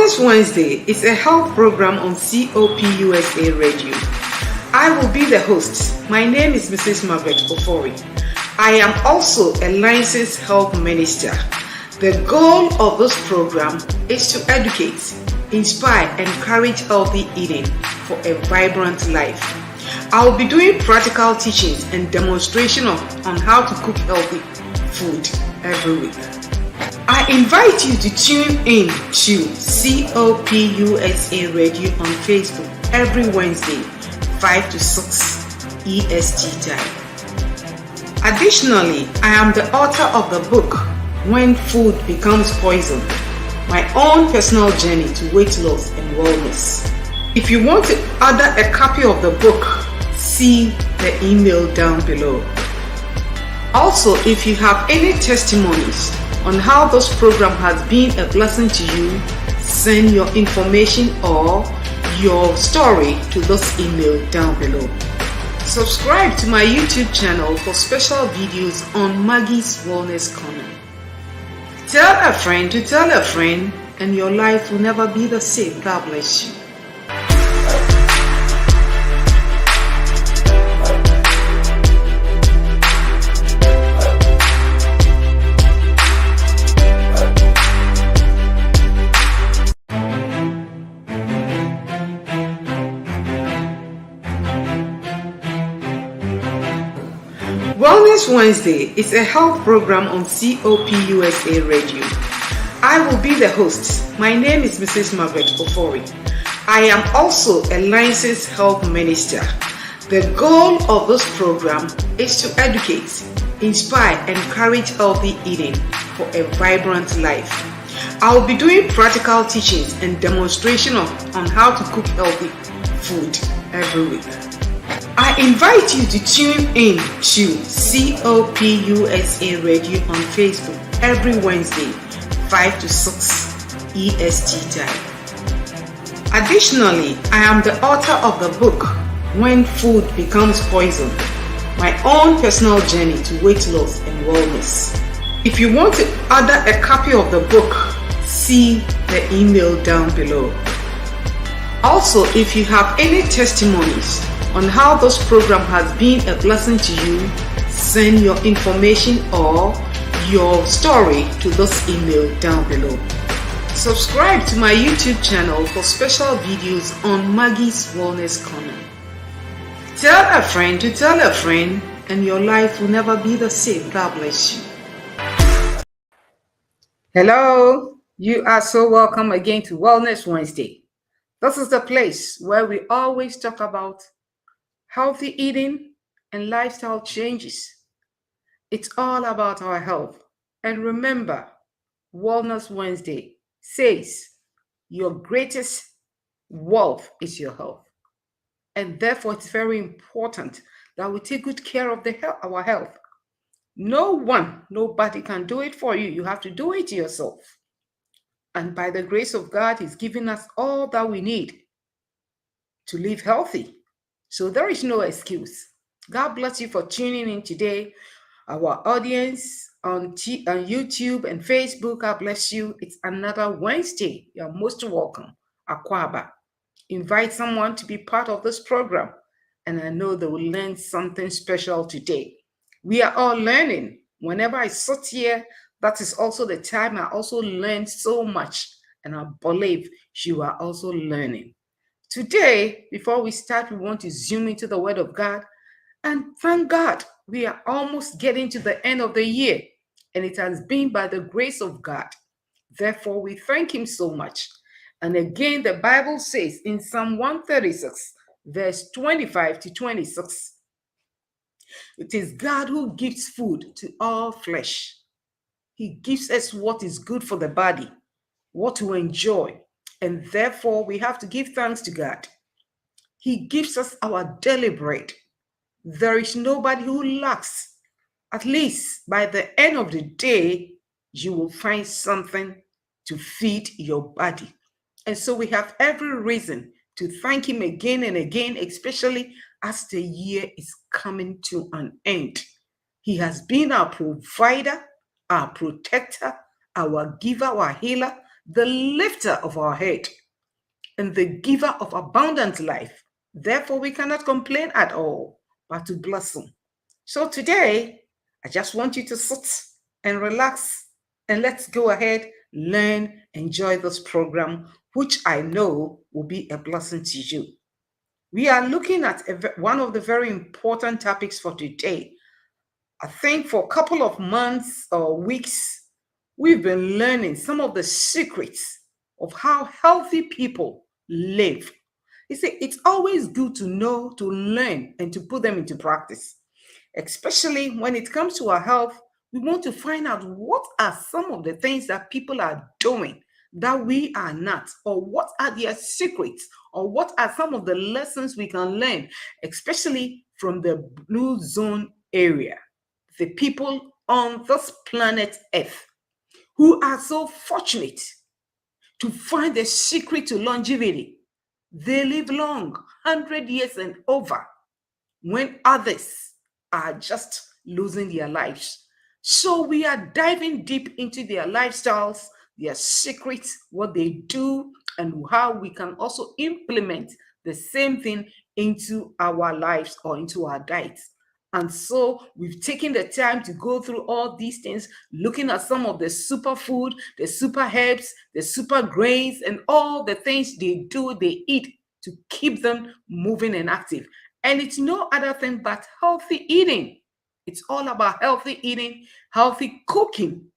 Wellness Wednesday is a health program on COPUSA Radio. I will be the host. My name is Mrs. Margaret Ofori. I am also a licensed health minister. The goal of this program is to educate, inspire, and encourage healthy eating for a vibrant life. I will be doing practical teachings and demonstration on how to cook healthy food every week. I invite you to tune in to COPUSA Radio on Facebook every Wednesday, 5 to 6 EST time. Additionally, I am the author of the book, When Food Becomes Poison, my own personal journey to weight loss and wellness. If you want to order a copy of the book, see the email down below. Also, if you have any testimonies on how this program has been a blessing to you, send your information or your story to this email down below. Subscribe to my YouTube channel for special videos on Maggie's Wellness Corner. Tell a friend to tell a friend, and your life will never be the same. God bless you. Wellness Wednesday is a health program on COPUSA Radio. I will be the host. My name is Mrs. Margaret Ofori. I am also a licensed health minister. The goal of this program is to educate, inspire, and encourage healthy eating for a vibrant life. I will be doing practical teachings and demonstration on how to cook healthy food every week. I invite you to tune in to COPUSA Radio on Facebook every Wednesday, 5 to 6 EST time. Additionally, I am the author of the book, When Food Becomes Poison, my own personal journey to weight loss and wellness. If you want to order a copy of the book, see the email down below. Also, if you have any testimonies on how this program has been a blessing to you, send your information or your story to this email down below. Subscribe to my YouTube channel for special videos on Maggie's Wellness Corner. Tell a friend to tell a friend, and your life will never be the same. God bless you. Hello, you are so welcome again to Wellness Wednesday. This is the place where we always talk about healthy eating and lifestyle changes. It's all about our health. And remember, Wellness Wednesday says your greatest wealth is your health. And therefore, it's very important that we take good care of our health. Nobody can do it for you. You have to do it yourself. And by the grace of God, He's given us all that we need to live healthy. So there is no excuse. God bless you for tuning in today. Our audience on YouTube and Facebook, God bless you. It's another Wednesday. You're most welcome. Akwaba. Invite someone to be part of this program, and I know they will learn something special today. We are all learning. Whenever I sit here, that is also the time I also learn so much, and I believe you are also learning. Today, before we start, we want to zoom into the Word of God. And thank God, we are almost getting to the end of the year. And it has been by the grace of God. Therefore, we thank Him so much. And again, the Bible says in Psalm 136, verse 25 to 26, it is God who gives food to all flesh. He gives us what is good for the body, what to enjoy. And therefore, we have to give thanks to God. He gives us our daily bread. There is nobody who lacks. At least by the end of the day, you will find something to feed your body. And so we have every reason to thank Him again and again, especially as the year is coming to an end. He has been our provider, our protector, our giver, our healer. the lifter of our head, and the giver of abundant life. Therefore, we cannot complain at all, but to bless Him. So today, I just want you to sit and relax, and let's go ahead, learn, enjoy this program, which I know will be a blessing to you. We are looking at one of the very important topics for today. I think for a couple of months or weeks, we've been learning some of the secrets of how healthy people live. You see, it's always good to know, to learn, and to put them into practice. Especially when it comes to our health, we want to find out what are some of the things that people are doing that we are not, or what are their secrets, or what are some of the lessons we can learn, especially from the blue zone area, the people on this planet Earth who are so fortunate to find the secret to longevity. They live long, 100 years and over, when others are just losing their lives. So we are diving deep into their lifestyles, their secrets, what they do, and how we can also implement the same thing into our lives or into our diets. And so we've taken the time to go through all these things, looking at some of the superfood, the super herbs, the super grains, and all the things they do, they eat to keep them moving and active. And it's no other thing but healthy eating. It's all about healthy eating, healthy cooking,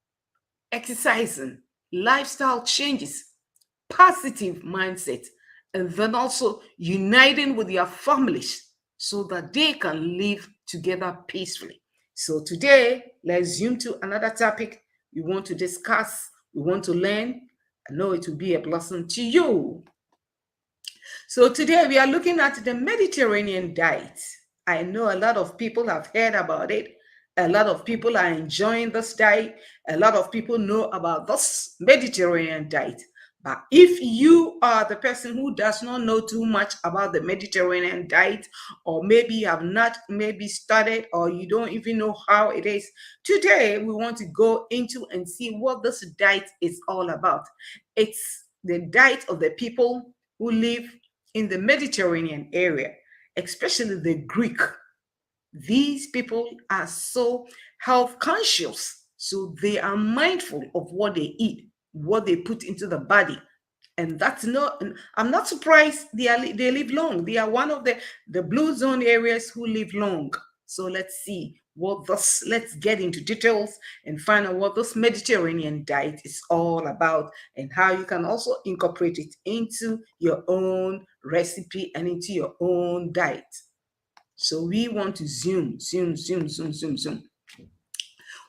exercising, lifestyle changes, positive mindset, and then also uniting with your families so that they can live together peacefully. So today, let's zoom to another topic we want to discuss, we want to learn. I know it will be a blessing to you. So today we are looking at the Mediterranean diet. I know a lot of people have heard about it. A lot of people are enjoying this diet. A lot of people know about this Mediterranean diet. But if you are the person who does not know too much about the Mediterranean diet, or maybe you have not maybe studied, or you don't even know how it is, today we want to go into and see what this diet is all about. It's the diet of the people who live in the Mediterranean area, especially the Greek. These people are so health conscious, so they are mindful of what they eat, what they put into the body. And that's not, I'm not surprised they live long. They are one of the blue zone areas who live long. So let's see let's get into details and find out what this Mediterranean diet is all about, and how you can also incorporate it into your own recipe and into your own diet. So we want to zoom.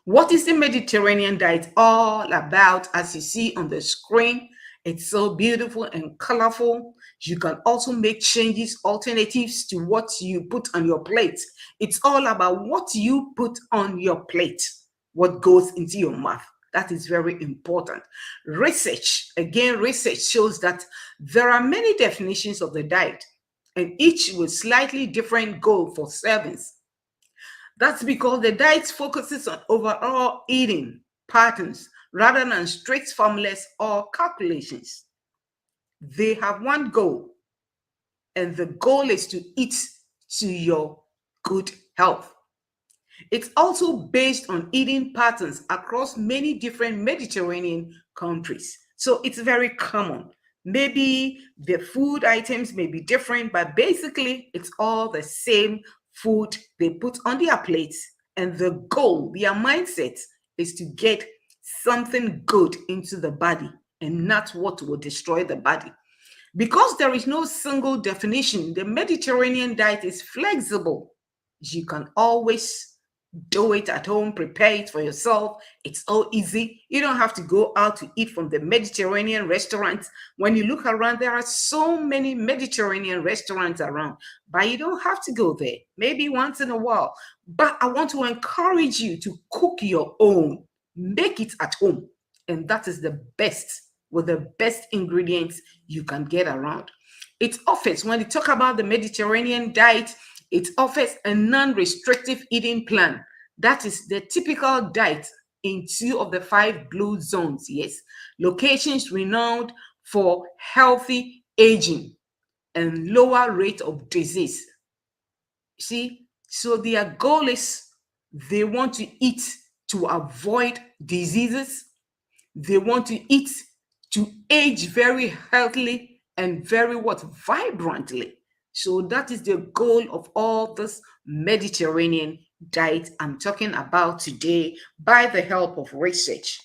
What is the Mediterranean diet all about? As you see on the screen, it's so beautiful and colorful. You can also make changes, alternatives to what you put on your plate. It's all about what you put on your plate, what goes into your mouth. That is very important. Research shows that there are many definitions of the diet, and each with slightly different goal for servings. That's because the diet focuses on overall eating patterns rather than strict formulas or calculations. They have one goal, and the goal is to eat to your good health. It's also based on eating patterns across many different Mediterranean countries. So it's very common. Maybe the food items may be different, but basically it's all the same food they put on their plates. And the goal, their mindset, is to get something good into the body and not what will destroy the body. Because there is no single definition, the Mediterranean diet is flexible. You can always do it at home, prepare it for yourself. It's all easy. You don't have to go out to eat from the Mediterranean restaurants. When you look around, there are so many Mediterranean restaurants around, but you don't have to go there. Maybe once in a while. But I want to encourage you to cook your own, make it at home. And that is the best, with the best ingredients you can get around. It offers, when you talk about the Mediterranean diet, it offers a non-restrictive eating plan. That is the typical diet in 2 of the 5 blue zones. Yes, locations renowned for healthy aging and lower rate of disease. See, so their goal is they want to eat to avoid diseases. They want to eat to age very healthily and very what? Vibrantly. So that is the goal of all this Mediterranean diet I'm talking about today by the help of research.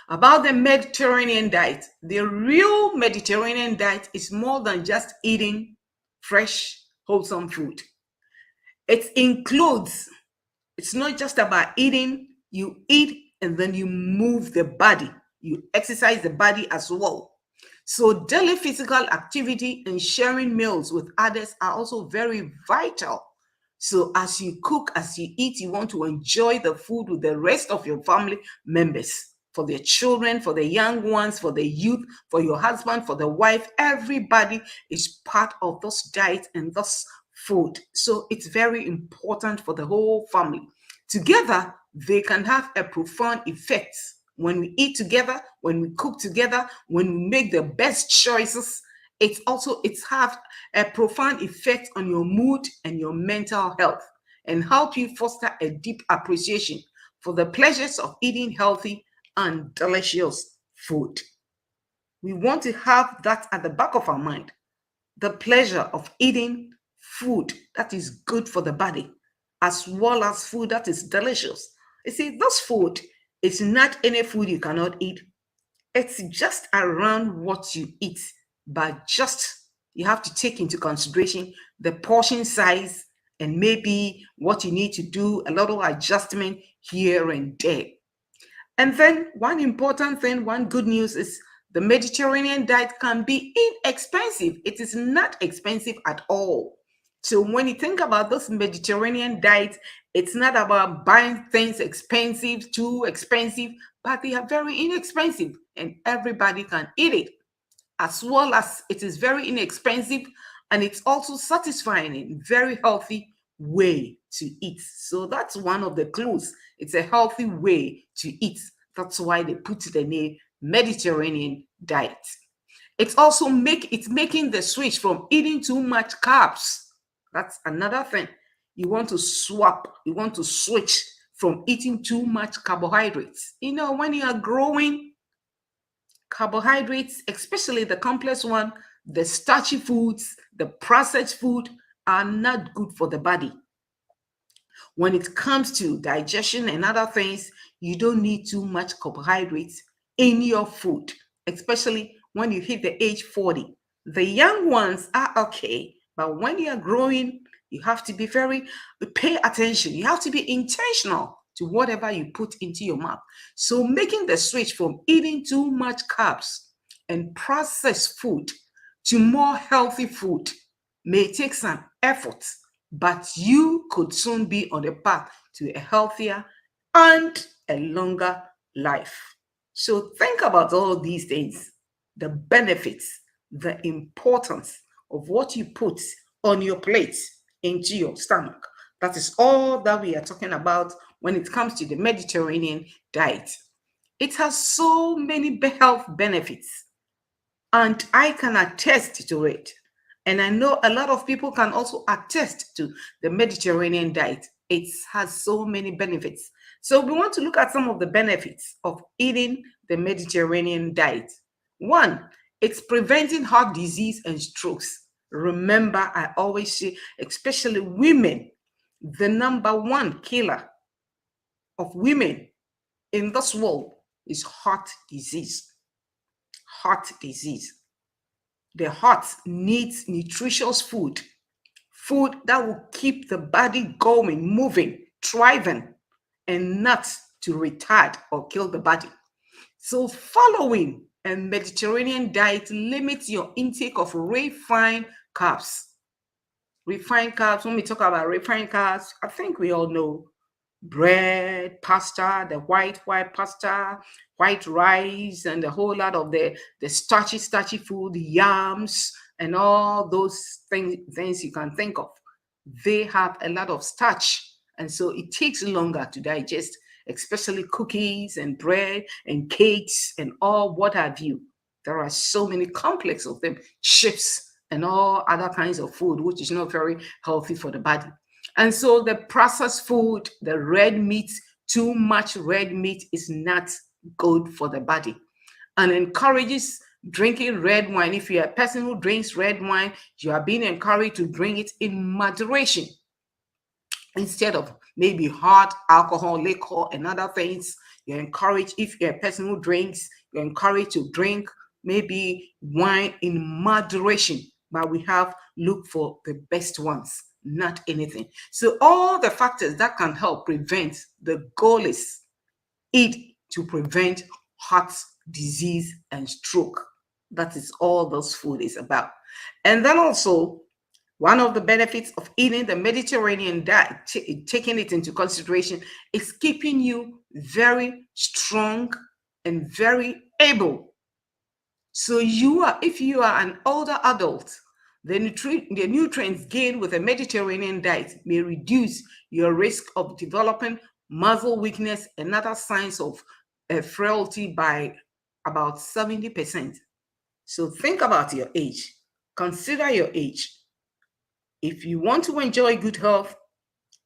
About the Mediterranean diet, the real Mediterranean diet is more than just eating fresh, wholesome food. It includes, it's not just about eating, you eat and then you move the body, you exercise the body as well. So, daily physical activity and sharing meals with others are also very vital. So, as you cook, as you eat, you want to enjoy the food with the rest of your family members. For the children, for the young ones, for the youth, for your husband, for the wife, everybody is part of this diet and this food. So it's very important for the whole family. Together, they can have a profound effect. When we eat together, when we cook together, when we make the best choices, it's have a profound effect on your mood and your mental health and help you foster a deep appreciation for the pleasures of eating healthy and delicious food. We want to have that at the back of our mind, the pleasure of eating food that is good for the body, as well as food that is delicious. You see, this food is not any food you cannot eat. It's just around what you eat, but just you have to take into consideration the portion size and maybe what you need to do, a little adjustment here and there. And then one important thing, one good news is the Mediterranean diet can be inexpensive. It is not expensive at all. So when you think about this Mediterranean diet, it's not about buying things expensive, too expensive, but they are very inexpensive and everybody can eat it. As well as it is very inexpensive and it's also satisfying in very healthy way to eat. So that's one of the clues. It's a healthy way to eat. That's why they put the name Mediterranean diet. It's making the switch from eating too much carbs. That's another thing. You want to swap, you want to switch from eating too much carbohydrates. You know, when you are growing, carbohydrates, especially the complex one, the starchy foods, the processed food, are not good for the body. When it comes to digestion and other things, you don't need too much carbohydrates in your food, especially when you hit the age 40. The young ones are okay, but when you are growing, you have to be pay attention. You have to be intentional to whatever you put into your mouth. So making the switch from eating too much carbs and processed food to more healthy food may take some effort, but you could soon be on the path to a healthier and a longer life. So think about all these things, the benefits, the importance of what you put on your plate into your stomach. That is all that we are talking about when it comes to the Mediterranean diet. It has so many health benefits, and I can attest to it. And I know a lot of people can also attest to the Mediterranean diet. It has so many benefits. So we want to look at some of the benefits of eating the Mediterranean diet. One, it's preventing heart disease and strokes. Remember, I always say, especially women, the number one killer of women in this world is heart disease. Heart disease. The heart needs nutritious food, food that will keep the body going, moving, thriving, and not to retard or kill the body. So, following a Mediterranean diet limits your intake of refined carbs. Refined carbs, when we talk about refined carbs, I think we all know bread, pasta, the white pasta, white rice, and a whole lot of the starchy food, yams, and all those things you can think of. They have a lot of starch, and so it takes longer to digest, especially cookies and bread and cakes and all what have you. There are so many complex of them, chips and all other kinds of food, which is not very healthy for the body. And so the processed food, the red meat, too much red meat is not good for the body and encourages drinking red wine. If you're a person who drinks red wine, you are being encouraged to drink it in moderation instead of maybe hard alcohol, liquor, and other things. You're encouraged, if you're a person who drinks, you're encouraged to drink maybe wine in moderation. But we have look for the best ones, not anything. So all the factors that can help prevent, the goal is eat to prevent heart disease and stroke. That is all this food is about. And then also, one of the benefits of eating the Mediterranean diet, taking it into consideration, is keeping you very strong and very able. So if you are an older adult, the nutrients gained with a Mediterranean diet may reduce your risk of developing muscle weakness and other signs of frailty by about 70%. So think about your age. Consider your age. If you want to enjoy good health,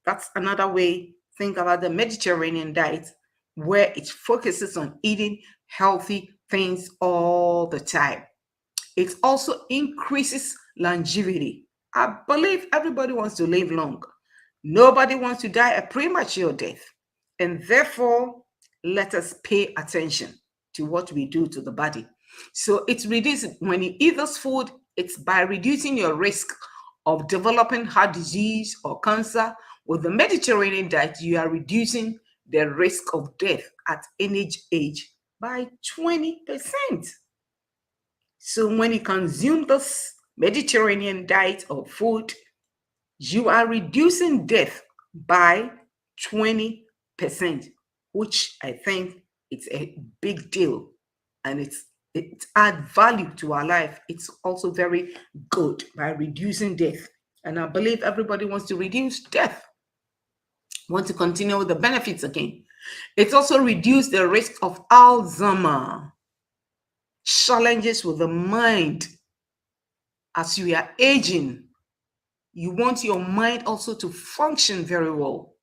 that's another way. Think about the Mediterranean diet, where it focuses on eating healthy things all the time. It also increases longevity. I believe everybody wants to live long. Nobody wants to die a premature death. And therefore, let us pay attention to what we do to the body. So it's reducing, when you eat this food, it's by reducing your risk of developing heart disease or cancer. With the Mediterranean diet, you are reducing the risk of death at any age by 20%. So when you consume this Mediterranean diet or food, you are reducing death by 20%, which I think it's a big deal, and it adds value to our life. It's also very good by reducing death. And I believe everybody wants to reduce death, want to continue with the benefits again. It also reduces the risk of Alzheimer, challenges with the mind. As you are aging, you want your mind also to function very well.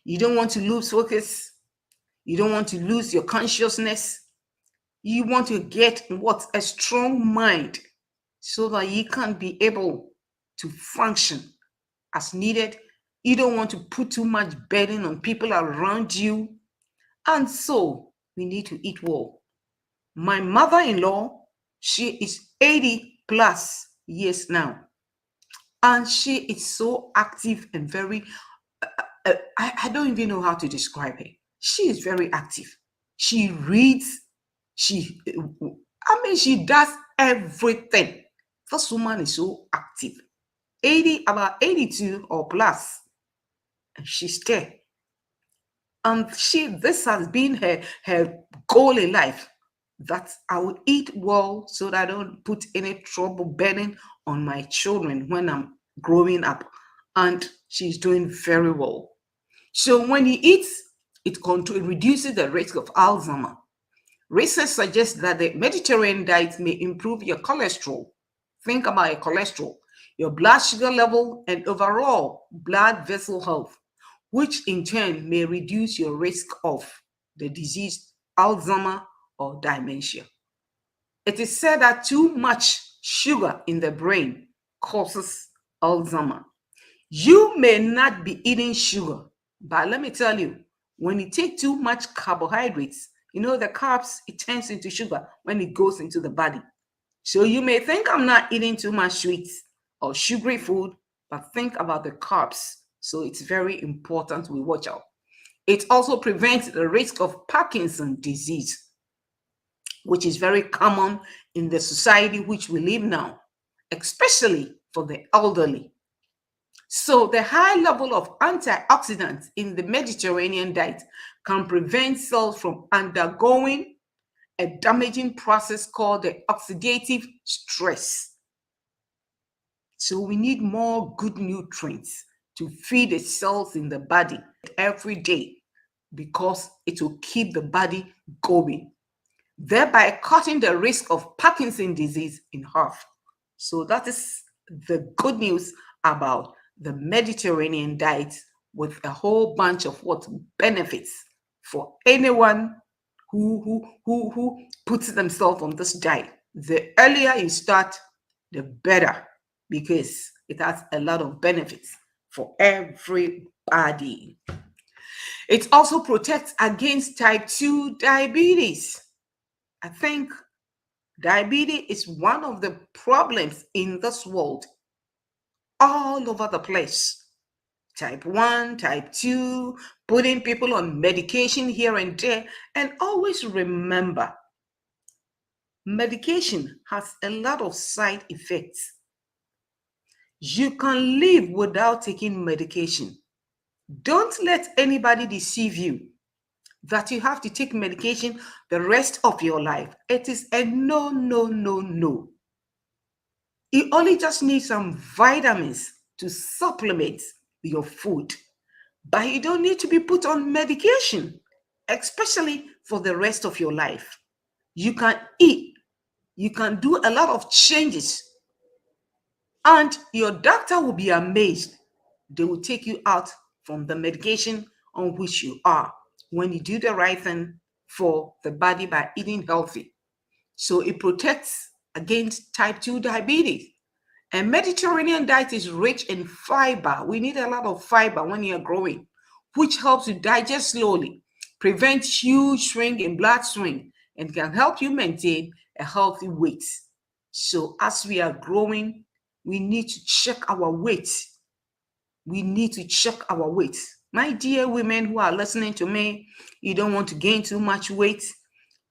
You don't want to lose focus. You don't want to lose your consciousness. You want to get a strong mind so that you can be able to function as needed. You don't want to put too much burden on people around you. And so we need to eat well. My mother-in-law, she is 80 plus years now. And she is so active and very, I don't even know how to describe her. She is very active. She reads. She does everything. This woman is so active. About 82 or plus. And she's there. And this has been her goal in life, that I would eat well so that I don't put any trouble burden on my children when I'm growing up. And she's doing very well. So when he eats, it reduces the risk of Alzheimer. Research suggests that the Mediterranean diet may improve your cholesterol. Think about your cholesterol, your blood sugar level, and overall blood vessel health, which in turn may reduce your risk of the disease Alzheimer or dementia. It is said that too much sugar in the brain causes Alzheimer. You may not be eating sugar, but let me tell you, when you take too much carbohydrates, the carbs, it turns into sugar when it goes into the body. So you may think I'm not eating too much sweets or sugary food, but think about the carbs. So it's very important we watch out. It also prevents the risk of Parkinson's disease, which is very common in the society which we live now, especially for the elderly. So the high level of antioxidants in the Mediterranean diet can prevent cells from undergoing a damaging process called the oxidative stress. So we need more good nutrients to feed the cells in the body every day. because it will keep the body going, thereby cutting the risk of Parkinson's disease in half. So that is the good news about the Mediterranean diet, with a whole bunch of what benefits for anyone who puts themselves on this diet. The earlier you start, the better, because it has a lot of benefits for everybody. It also protects against type 2 diabetes. I think diabetes is one of the problems in this world, all over the place. Type 1, type 2, putting people on medication here and there. And always remember, medication has a lot of side effects. You can live without taking medication. Don't let anybody deceive you that you have to take medication the rest of your life. It is a no, no, no, no. You only just need some vitamins to supplement your food, but you don't need to be put on medication, especially for the rest of your life. You can eat, you can do a lot of changes, and your doctor will be amazed. They will take you out from the medication on which you are when you do the right thing for the body by eating healthy. So it protects against type 2 diabetes. And Mediterranean diet is rich in fiber. We need a lot of fiber when you're growing, which helps you digest slowly, prevents huge swing in blood swing, and can help you maintain a healthy weight. So as we are growing, we need to check our weight. We need to check our weight. My dear women who are listening to me, you don't want to gain too much weight.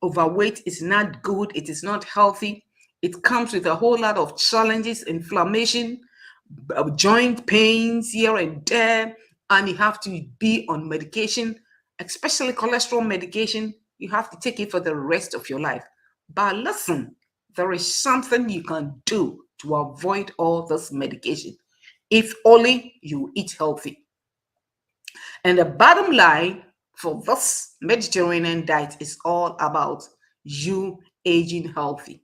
Overweight is not good. It is not healthy. It comes with a whole lot of challenges, inflammation, joint pains here and there, and you have to be on medication, especially cholesterol medication. You have to take it for the rest of your life. But listen, there is something you can do to avoid all this medication if only you eat healthy. And the bottom line for this Mediterranean diet is all about you aging healthy.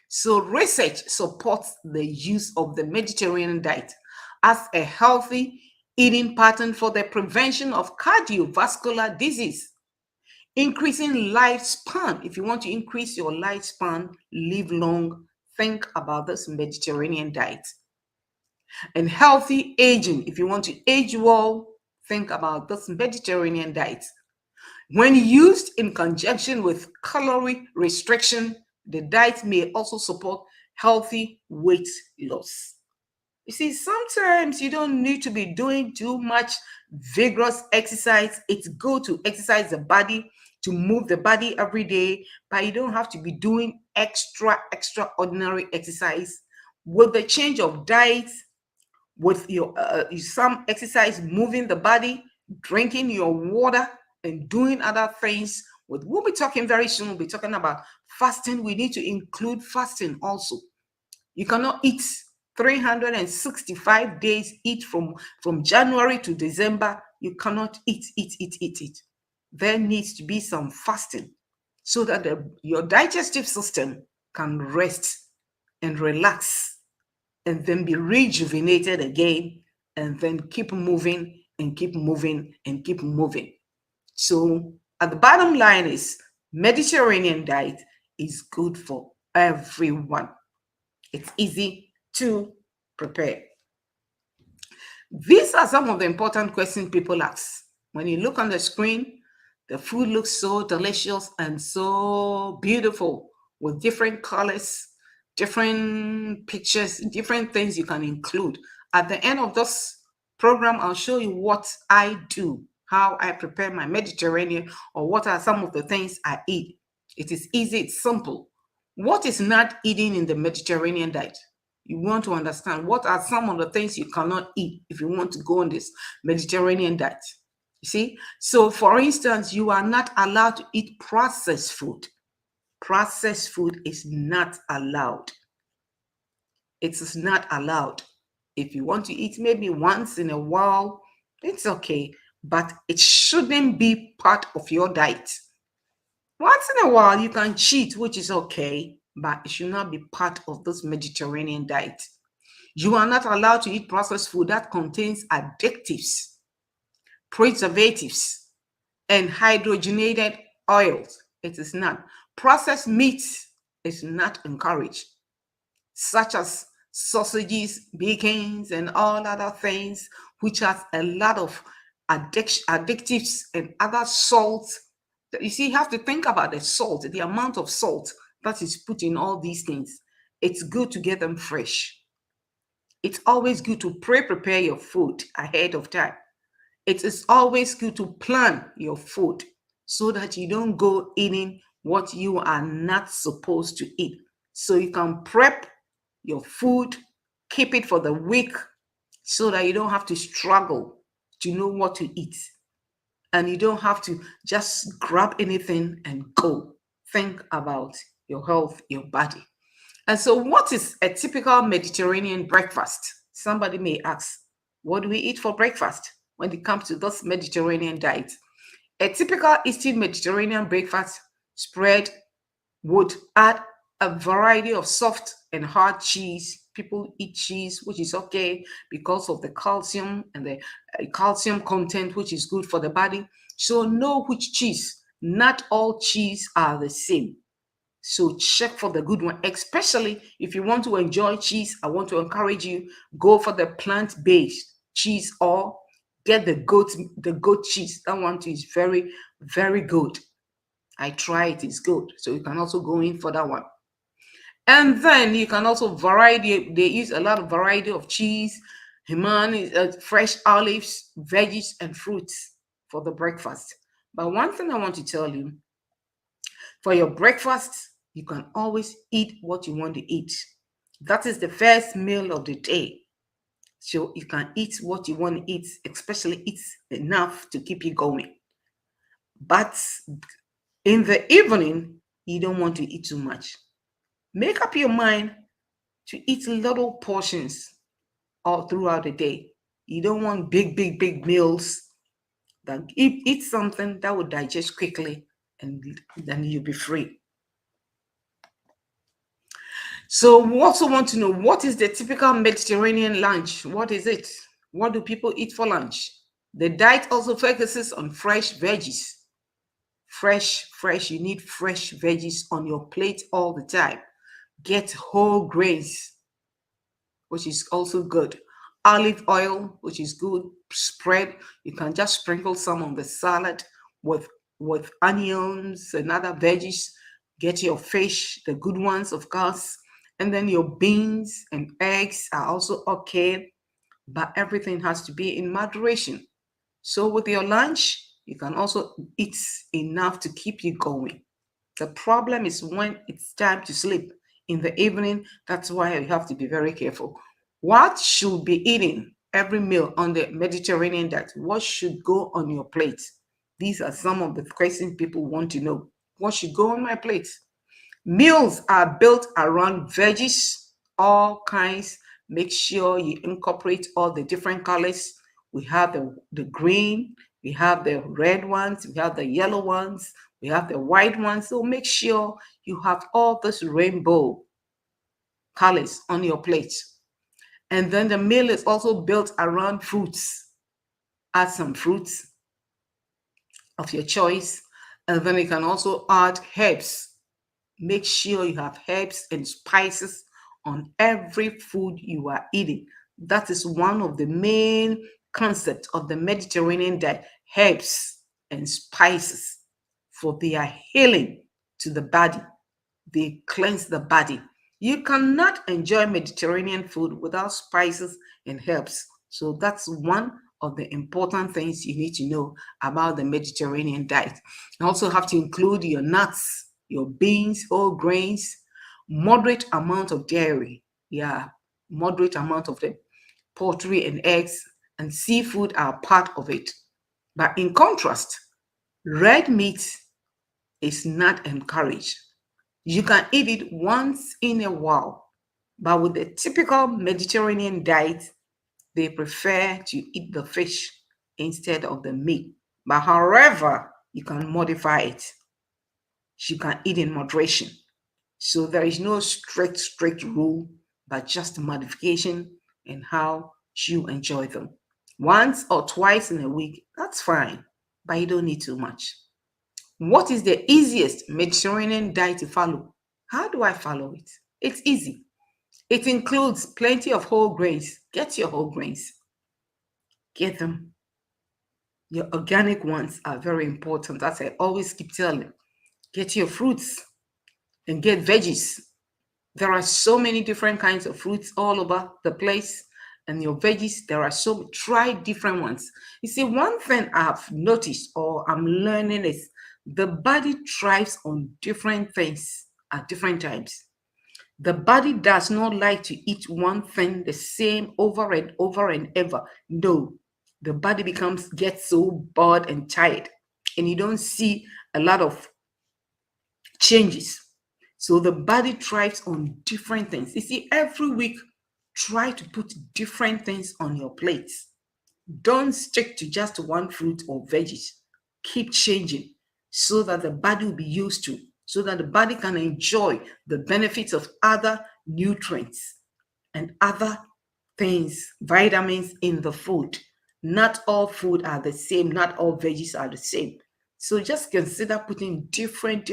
So research supports the use of the Mediterranean diet as a healthy eating pattern for the prevention of cardiovascular disease, increasing lifespan. If you want to increase your lifespan, live long, think about this Mediterranean diet. And healthy aging. If you want to age well, think about this Mediterranean diet. When used in conjunction with calorie restriction, the diet may also support healthy weight loss. You see, sometimes you don't need to be doing too much vigorous exercise. It's good to exercise the body, to move the body every day, but you don't have to be doing extraordinary exercise. With the change of diet, with your some exercise, moving the body, drinking your water, and doing other things. We'll be talking very soon. We'll be talking about fasting. We need to include fasting also. You cannot eat 365 days, eat from January to December. You cannot eat. There needs to be some fasting so that your digestive system can rest and relax, and then be rejuvenated again, and then keep moving and keep moving and keep moving. So at the bottom line is Mediterranean diet is good for everyone. It's easy to prepare. These are some of the important questions people ask. When you look on the screen, the food looks so delicious and so beautiful with different colors, different pictures, different things you can include. At the end of this program, I'll show you what I do, how I prepare my Mediterranean, or what are some of the things I eat. It is easy, it's simple. What is not eating in the Mediterranean diet? You want to understand what are some of the things you cannot eat if you want to go on this Mediterranean diet. You see? So, for instance, you are not allowed to eat processed food. Processed food is not allowed. It is not allowed. If you want to eat maybe once in a while, it's okay. but it shouldn't be part of your diet. Once in a while, you can cheat, which is okay, but it should not be part of this Mediterranean diet. You are not allowed to eat processed food that contains additives, preservatives, and hydrogenated oils. It is not. Processed meats is not encouraged, such as sausages, bacons, and all other things, which has a lot of addictives and other salts. You see, you have to think about the salt, the amount of salt that is put in all these things. It's good to get them fresh. It's always good to prepare your food ahead of time. It is always good to plan your food so that you don't go eating what you are not supposed to eat. So you can prep your food, keep it for the week so that you don't have to struggle to know what to eat. And you don't have to just grab anything and go. Think about your health, your body. And so, what is a typical Mediterranean breakfast? Somebody may ask, what do we eat for breakfast when it comes to this Mediterranean diet? A typical Eastern Mediterranean breakfast spread would add a variety of soft and hard cheese. People eat cheese, which is okay because of the calcium and the calcium content, which is good for the body. So, know which cheese. Not all cheese are the same. So check for the good one, especially if you want to enjoy cheese. I want to encourage you, go for the plant-based cheese or get the goat cheese. That one too is very, very good. I try it, it's good. So you can also go in for that one. And then you can also variety, they use a lot of variety of cheese, fresh olives, veggies, and fruits for the breakfast. But one thing I want to tell you, for your breakfast, you can always eat what you want to eat. That is the first meal of the day. So you can eat what you want to eat, especially eat enough to keep you going. But in the evening, you don't want to eat too much. Make up your mind to eat little portions all throughout the day. You don't want big meals. That eat something that will digest quickly and then you'll be free. So we also want to know, what is the typical Mediterranean lunch? What is it? What do people eat for lunch? The diet also focuses on fresh veggies. Fresh, you need fresh veggies on your plate all the time. Get whole grains, which is also good. Olive oil, which is good. Spread. You can just sprinkle some on the salad with onions and other veggies. Get your fish, the good ones, of course. And then your beans and eggs are also okay, but everything has to be in moderation. So with your lunch, you can also eat enough to keep you going. The problem is when it's time to sleep in the evening. That's why you have to be very careful. What should be eating every meal on the Mediterranean diet? What should go on your plate? These are some of the questions people want to know. What should go on my plate? Meals are built around veggies, all kinds. Make sure you incorporate all the different colors. We have the green, we have the red ones, we have the yellow ones, we have the white ones. So make sure you have all this rainbow colors on your plate. And then the meal is also built around fruits. Add some fruits of your choice. And then you can also add herbs. Make sure you have herbs and spices on every food you are eating. That is one of the main concepts of the Mediterranean diet, herbs and spices, for their healing to the body. They cleanse the body. You cannot enjoy Mediterranean food without spices and herbs. So that's one of the important things you need to know about the Mediterranean diet. You also have to include your nuts, your beans, whole grains, moderate amount of dairy. Yeah, moderate amount of the poultry and eggs and seafood are part of it. But in contrast, red meat is not encouraged. You can eat it once in a while, but with the typical Mediterranean diet, they prefer to eat the fish instead of the meat. But however, you can modify it. You can eat in moderation. So there is no strict rule, but just modification and how you enjoy them. Once or twice in a week, that's fine, but you don't need too much. What is the easiest Mediterranean diet to follow? How do I follow it? It's easy. It includes plenty of whole grains. Get your whole grains. Get them. Your organic ones are very important. As I always keep telling, get your fruits and get veggies. There are so many different kinds of fruits all over the place. And your veggies, there are so try different ones. You see, one thing I've noticed or I'm learning is the body thrives on different things at different times. The body does not like to eat one thing the same over and over and ever. No, the body gets so bored and tired, and you don't see a lot of changes. So the body thrives on different things. You see, every week, try to put different things on your plates. Don't stick to just one fruit or veggies. Keep changing so that the body will be used to, so that the body can enjoy the benefits of other nutrients and other things, vitamins in the food. Not all food are the same, not all veggies are the same. So just consider putting different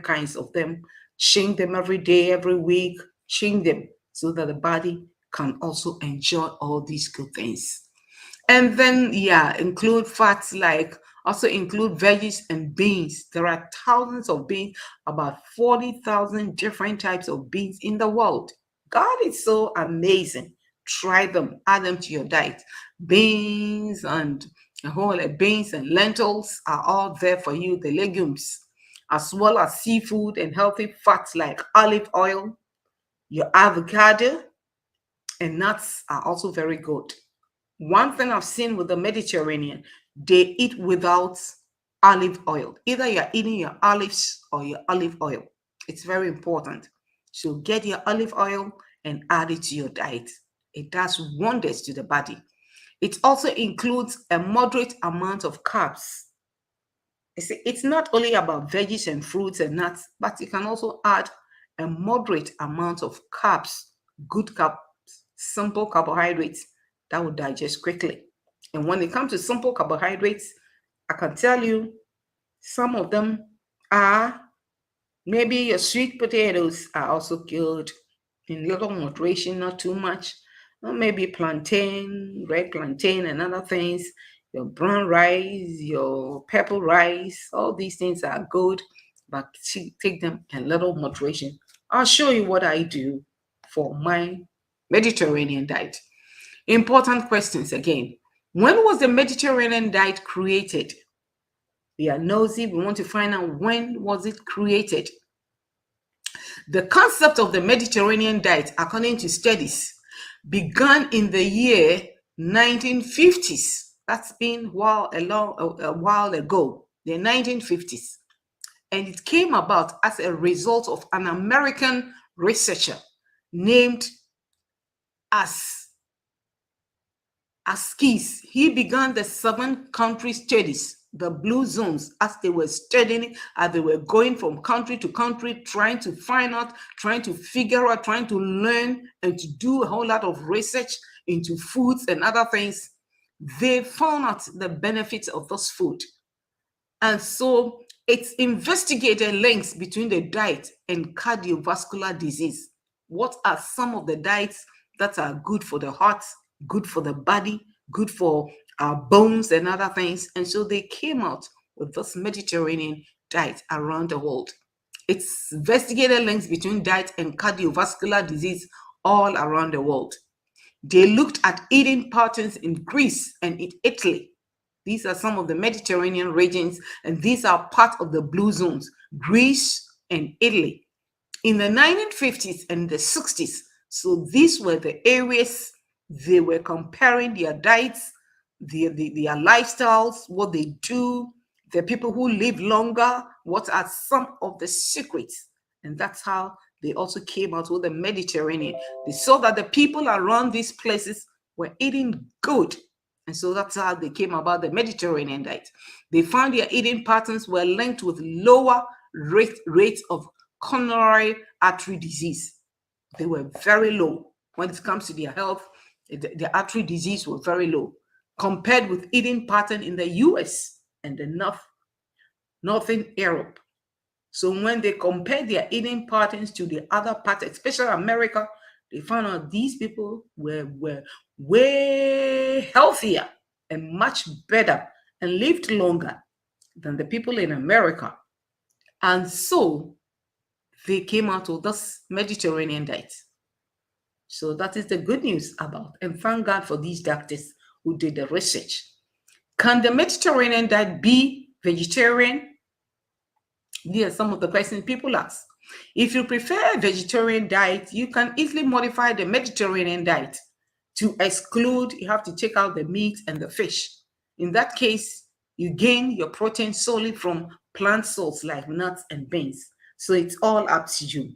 kinds of them, change them every day, every week, change them so that the body can also enjoy all these good things. And then, yeah, include fats like also include veggies and beans. There are thousands of beans, about 40,000 different types of beans in the world. God is so amazing. Try them, add them to your diet. Beans and a whole lot of beans and lentils are all there for you, the legumes, as well as seafood and healthy fats like olive oil, your avocado, and nuts are also very good. One thing I've seen with the Mediterranean, they eat without olive oil. Either you're eating your olives or your olive oil. It's very important. So get your olive oil and add it to your diet. It does wonders to the body. It also includes a moderate amount of carbs. It's not only about veggies and fruits and nuts, but you can also add a moderate amount of carbs, good carbs, simple carbohydrates that will digest quickly. And when it comes to simple carbohydrates, I can tell you some of them are maybe your sweet potatoes are also good in little moderation, not too much. Or maybe plantain, red plantain, and other things. Your brown rice, your purple rice, all these things are good, but take them in little moderation. I'll show you what I do for my Mediterranean diet. Important questions again. When was the Mediterranean diet created? We are nosy. We want to find out when was it created. The concept of the Mediterranean diet, according to studies, began in the year 1950s. That's been a while ago, the 1950s. And it came about as a result of an American researcher named Askis. He began the 7-country studies, the blue zones, as they were studying, as they were going from country to country, trying to find out, trying to figure out, trying to learn, and to do a whole lot of research into foods and other things. They found out the benefits of this food. And so it's investigated links between the diet and cardiovascular disease. What are some of the diets that are good for the heart, good for the body, good for our bones and other things? And so they came out with this Mediterranean diet around the world. It's investigated links between diet and cardiovascular disease all around the world. They looked at eating patterns in Greece and in Italy. These are some of the Mediterranean regions, and these are part of the blue zones, Greece and Italy, in the 1950s and the 60s. So these were the areas they were comparing their diets, their lifestyles, what they do, the people who live longer, what are some of the secrets. And that's how they also came out with the Mediterranean. They saw that the people around these places were eating good. And so that's how they came about the Mediterranean diet. They found their eating patterns were linked with lower rates of coronary artery disease. They were very low when it comes to their health. The artery disease were very low compared with eating pattern in the US and the Northern Europe. So when they compared their eating patterns to the other parts, especially America, they found out these people were way healthier and much better and lived longer than the people in America. And so they came out of this Mediterranean diet. So that is the good news about, and thank God for these doctors who did the research. Can the Mediterranean diet be vegetarian? These are some of the questions people ask. If you prefer a vegetarian diet, you can easily modify the Mediterranean diet to exclude, you have to take out the meat and the fish. In that case, you gain your protein solely from plant sources like nuts and beans. So it's all up to you.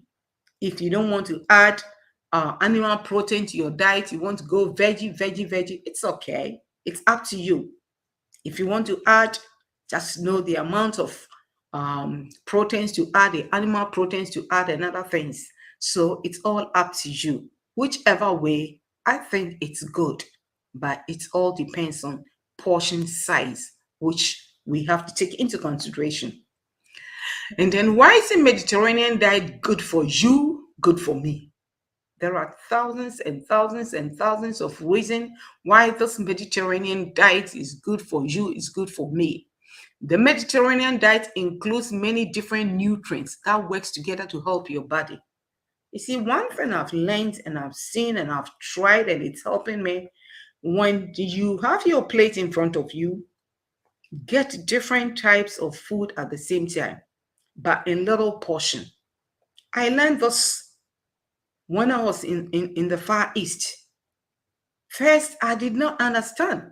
If you don't want to add animal protein to your diet, you want to go veggie, it's okay. It's up to you. If you want to add, just know the amount of proteins to add, the animal proteins to add, and other things. So it's all up to you. Whichever way, I think it's good, but it all depends on portion size, which we have to take into consideration. And then, why is the Mediterranean diet good for you, good for me? There are thousands and thousands and thousands of reasons why this Mediterranean diet is good for you, is good for me. The Mediterranean diet includes many different nutrients that works together to help your body. You see, one thing I've learned and I've seen and I've tried and it's helping me, when you have your plate in front of you, get different types of food at the same time, but in little portion. I learned this when I was in the Far East. First, I did not understand.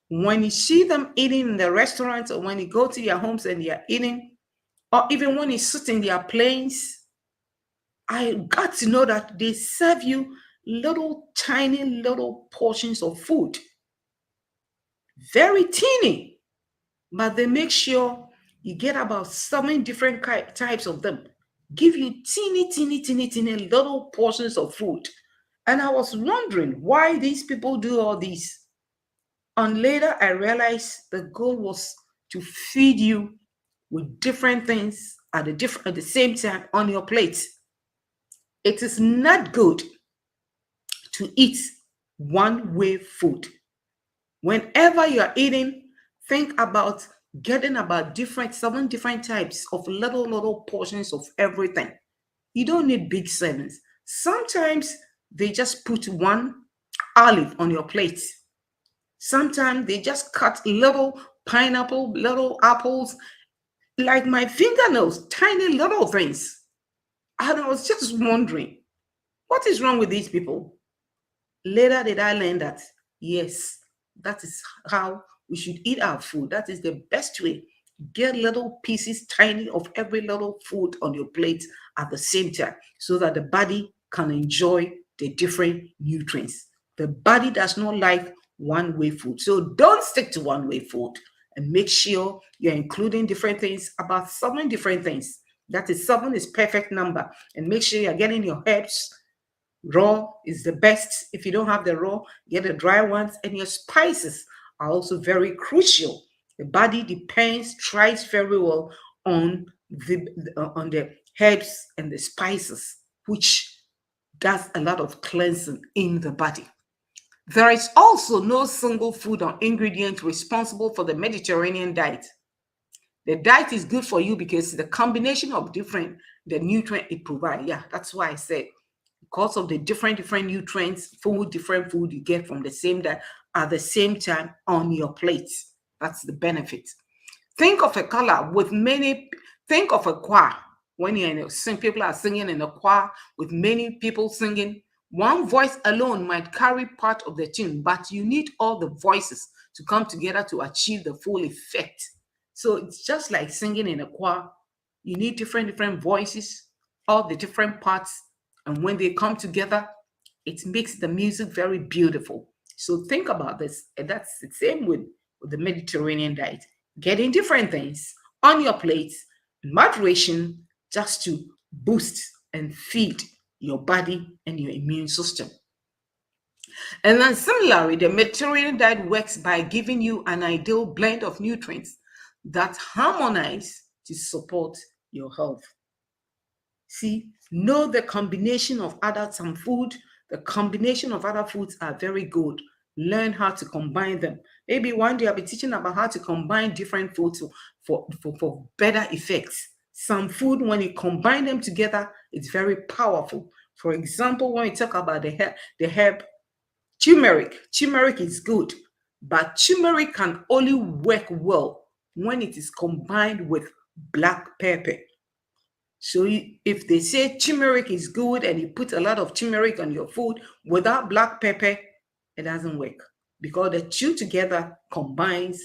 When you see them eating in the restaurants or when you go to their homes and they are eating, or even when you sit in their planes, I got to know that they serve you tiny little portions of food. Very teeny, but they make sure you get about 7 different types of them. Give you teeny little portions of food. And I was wondering why these people do all this. And later I realized the goal was to feed you with different things at the same time on your plate. It is not good to eat one-way food. Whenever you're eating, think about getting about 7 different types of little portions of everything. You don't need big servings. Sometimes they just put one olive on your plate. Sometimes they just cut little pineapple, little apples, like my fingernails, tiny little things. And I was just wondering, what is wrong with these people? Later did I learn that, yes, that is how we should eat our food. That is the best way. Get little pieces, tiny of every little food on your plate at the same time so that the body can enjoy the different nutrients. The body does not like one-way food. So don't stick to one-way food and make sure you're including different things, about 7 different things. That is 7 is perfect number. And make sure you're getting your herbs. Raw is the best. If you don't have the raw, get the dry ones. And your spices are also very crucial. The body thrives very well on the herbs and the spices, which does a lot of cleansing in the body. There is also no single food or ingredient responsible for the Mediterranean diet. The diet is good for you because the combination of the nutrient it provides. Yeah, that's why I said, because of the different nutrients, different food you get from the same diet at the same time on your plate. That's the benefit. Think of a color think of a choir. When people are singing in a choir with many people singing, one voice alone might carry part of the tune, but you need all the voices to come together to achieve the full effect. So it's just like singing in a choir. You need different voices, all the different parts, and when they come together, it makes the music very beautiful. So think about this. And that's the same with the Mediterranean diet. Getting different things on your plate in moderation just to boost and feed your body and your immune system. And then similarly, the Mediterranean diet works by giving you an ideal blend of nutrients that harmonize to support your health. See, know the combination of other some food. The combination of other foods are very good. Learn how to combine them. Maybe one day I'll be teaching about how to combine different foods for better effects. Some food, when you combine them together, it's very powerful. For example, when we talk about the herb turmeric. Turmeric is good, but turmeric can only work well when it is combined with black pepper. So if they say turmeric is good and you put a lot of turmeric on your food without black pepper, it doesn't work because the two together combines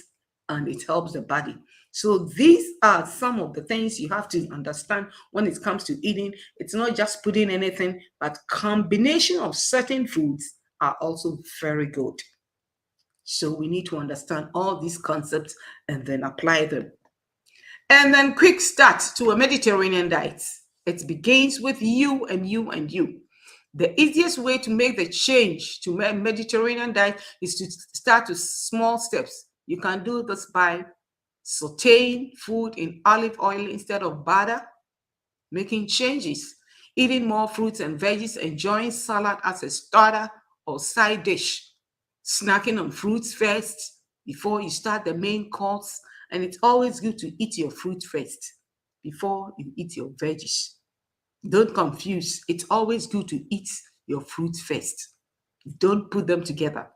and it helps the body. So these are some of the things you have to understand when it comes to eating. It's not just putting anything, but combination of certain foods are also very good. So we need to understand all these concepts and then apply them. And then quick start to a Mediterranean diet. It begins with you and you and you. The easiest way to make the change to a Mediterranean diet is to start with small steps. You can do this by sauteing food in olive oil instead of butter, making changes, eating more fruits and veggies, enjoying salad as a starter or side dish, snacking on fruits first before you start the main course. And it's always good to eat your fruit first before you eat your veggies. Don't confuse. It's always good to eat your fruit first. Don't put them together.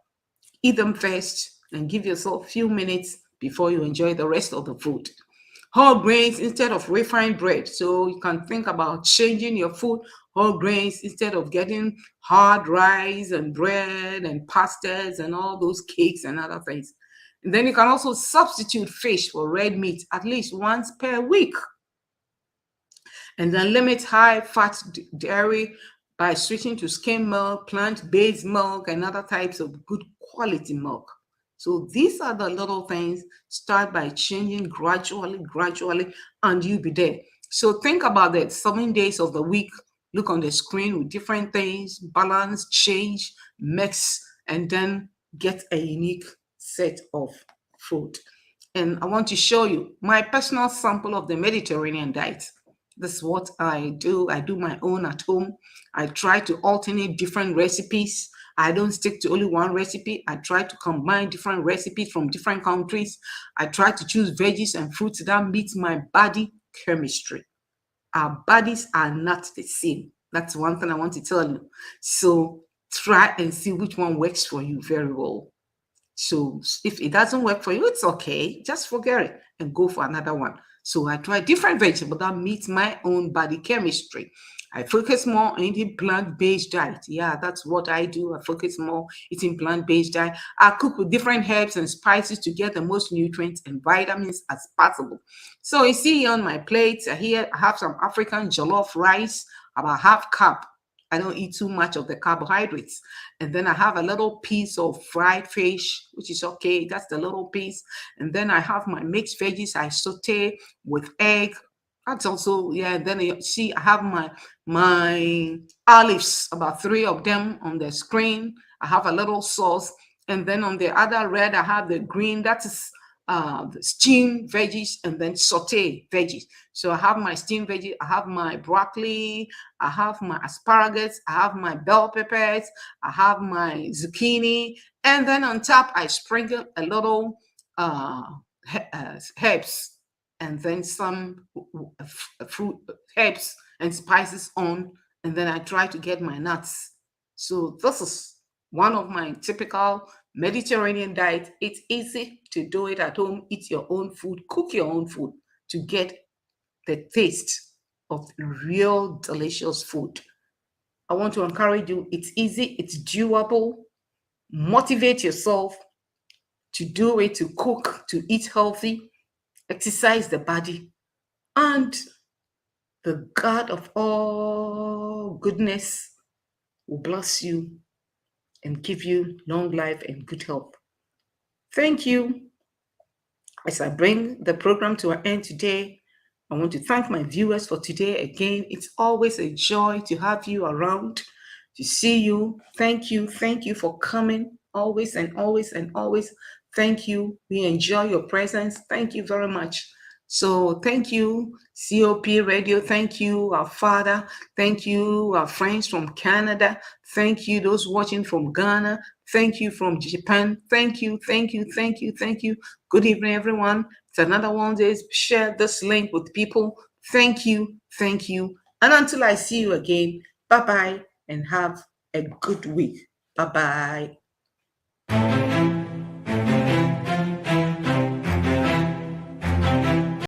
Eat them first and give yourself a few minutes before you enjoy the rest of the food. Whole grains instead of refined bread. So you can think about changing your food, whole grains instead of getting hard rice and bread and pastas and all those cakes and other things. And then you can also substitute fish for red meat at least once per week. And then limit high fat dairy by switching to skim milk, plant-based milk, and other types of good quality milk. So these are the little things. Start by changing gradually, and you'll be there. So think about that. 7 days of the week, look on the screen with different things, balance, change, mix, and then get a unique set of food. And I want to show you my personal sample of the Mediterranean diet. This is what I do. I do my own at home. I try to alternate different recipes. I don't stick to only one recipe. I try to combine different recipes from different countries. I try to choose veggies and fruits that meet my body chemistry. Our bodies are not the same. That's one thing I want to tell you. So try and see which one works for you very well. So if it doesn't work for you, it's okay. Just forget it and go for another one. So I try different vegetables that meet my own body chemistry. I focus more on eating plant-based diet. Yeah, that's what I do. I focus more eating plant-based diet. I cook with different herbs and spices to get the most nutrients and vitamins as possible. So you see on my plate here, I have some African jollof rice, about half cup. I don't eat too much of the carbohydrates. And then I have a little piece of fried fish, which is okay. That's the little piece. And then I have my mixed veggies I saute with egg. That's also, yeah. And then you see, I have my olives, about 3 of them on the screen. I have a little sauce. And then on the other red, I have the green. That is the steamed veggies and then saute veggies. So I have my steamed veggies, I have my broccoli, I have my asparagus, I have my bell peppers, I have my zucchini, and then on top I sprinkle a little herbs and then some fruit herbs and spices on, and then I try to get my nuts. So this is one of my typical Mediterranean diet. It's easy to do it at home. Eat your own food, cook your own food to get the taste of real delicious food. I want to encourage you. It's easy, it's doable. Motivate yourself to do it, to cook, to eat healthy, exercise the body, and the God of all goodness will bless you and give you long life and good health. Thank you. As I bring the program to an end today, I want to thank my viewers for today again. It's always a joy to have you around, to see you. Thank you. Thank you for coming always and always and always. Thank you. We enjoy your presence. Thank you very much. So thank you, COP Radio. Thank you, our Father. Thank you, our friends from Canada. Thank you, those watching from Ghana. Thank you from Japan. Thank you, thank you, thank you, thank you. Good evening, everyone. It's another one day. Share this link with people. Thank you, thank you. And until I see you again, bye-bye and have a good week. Bye-bye.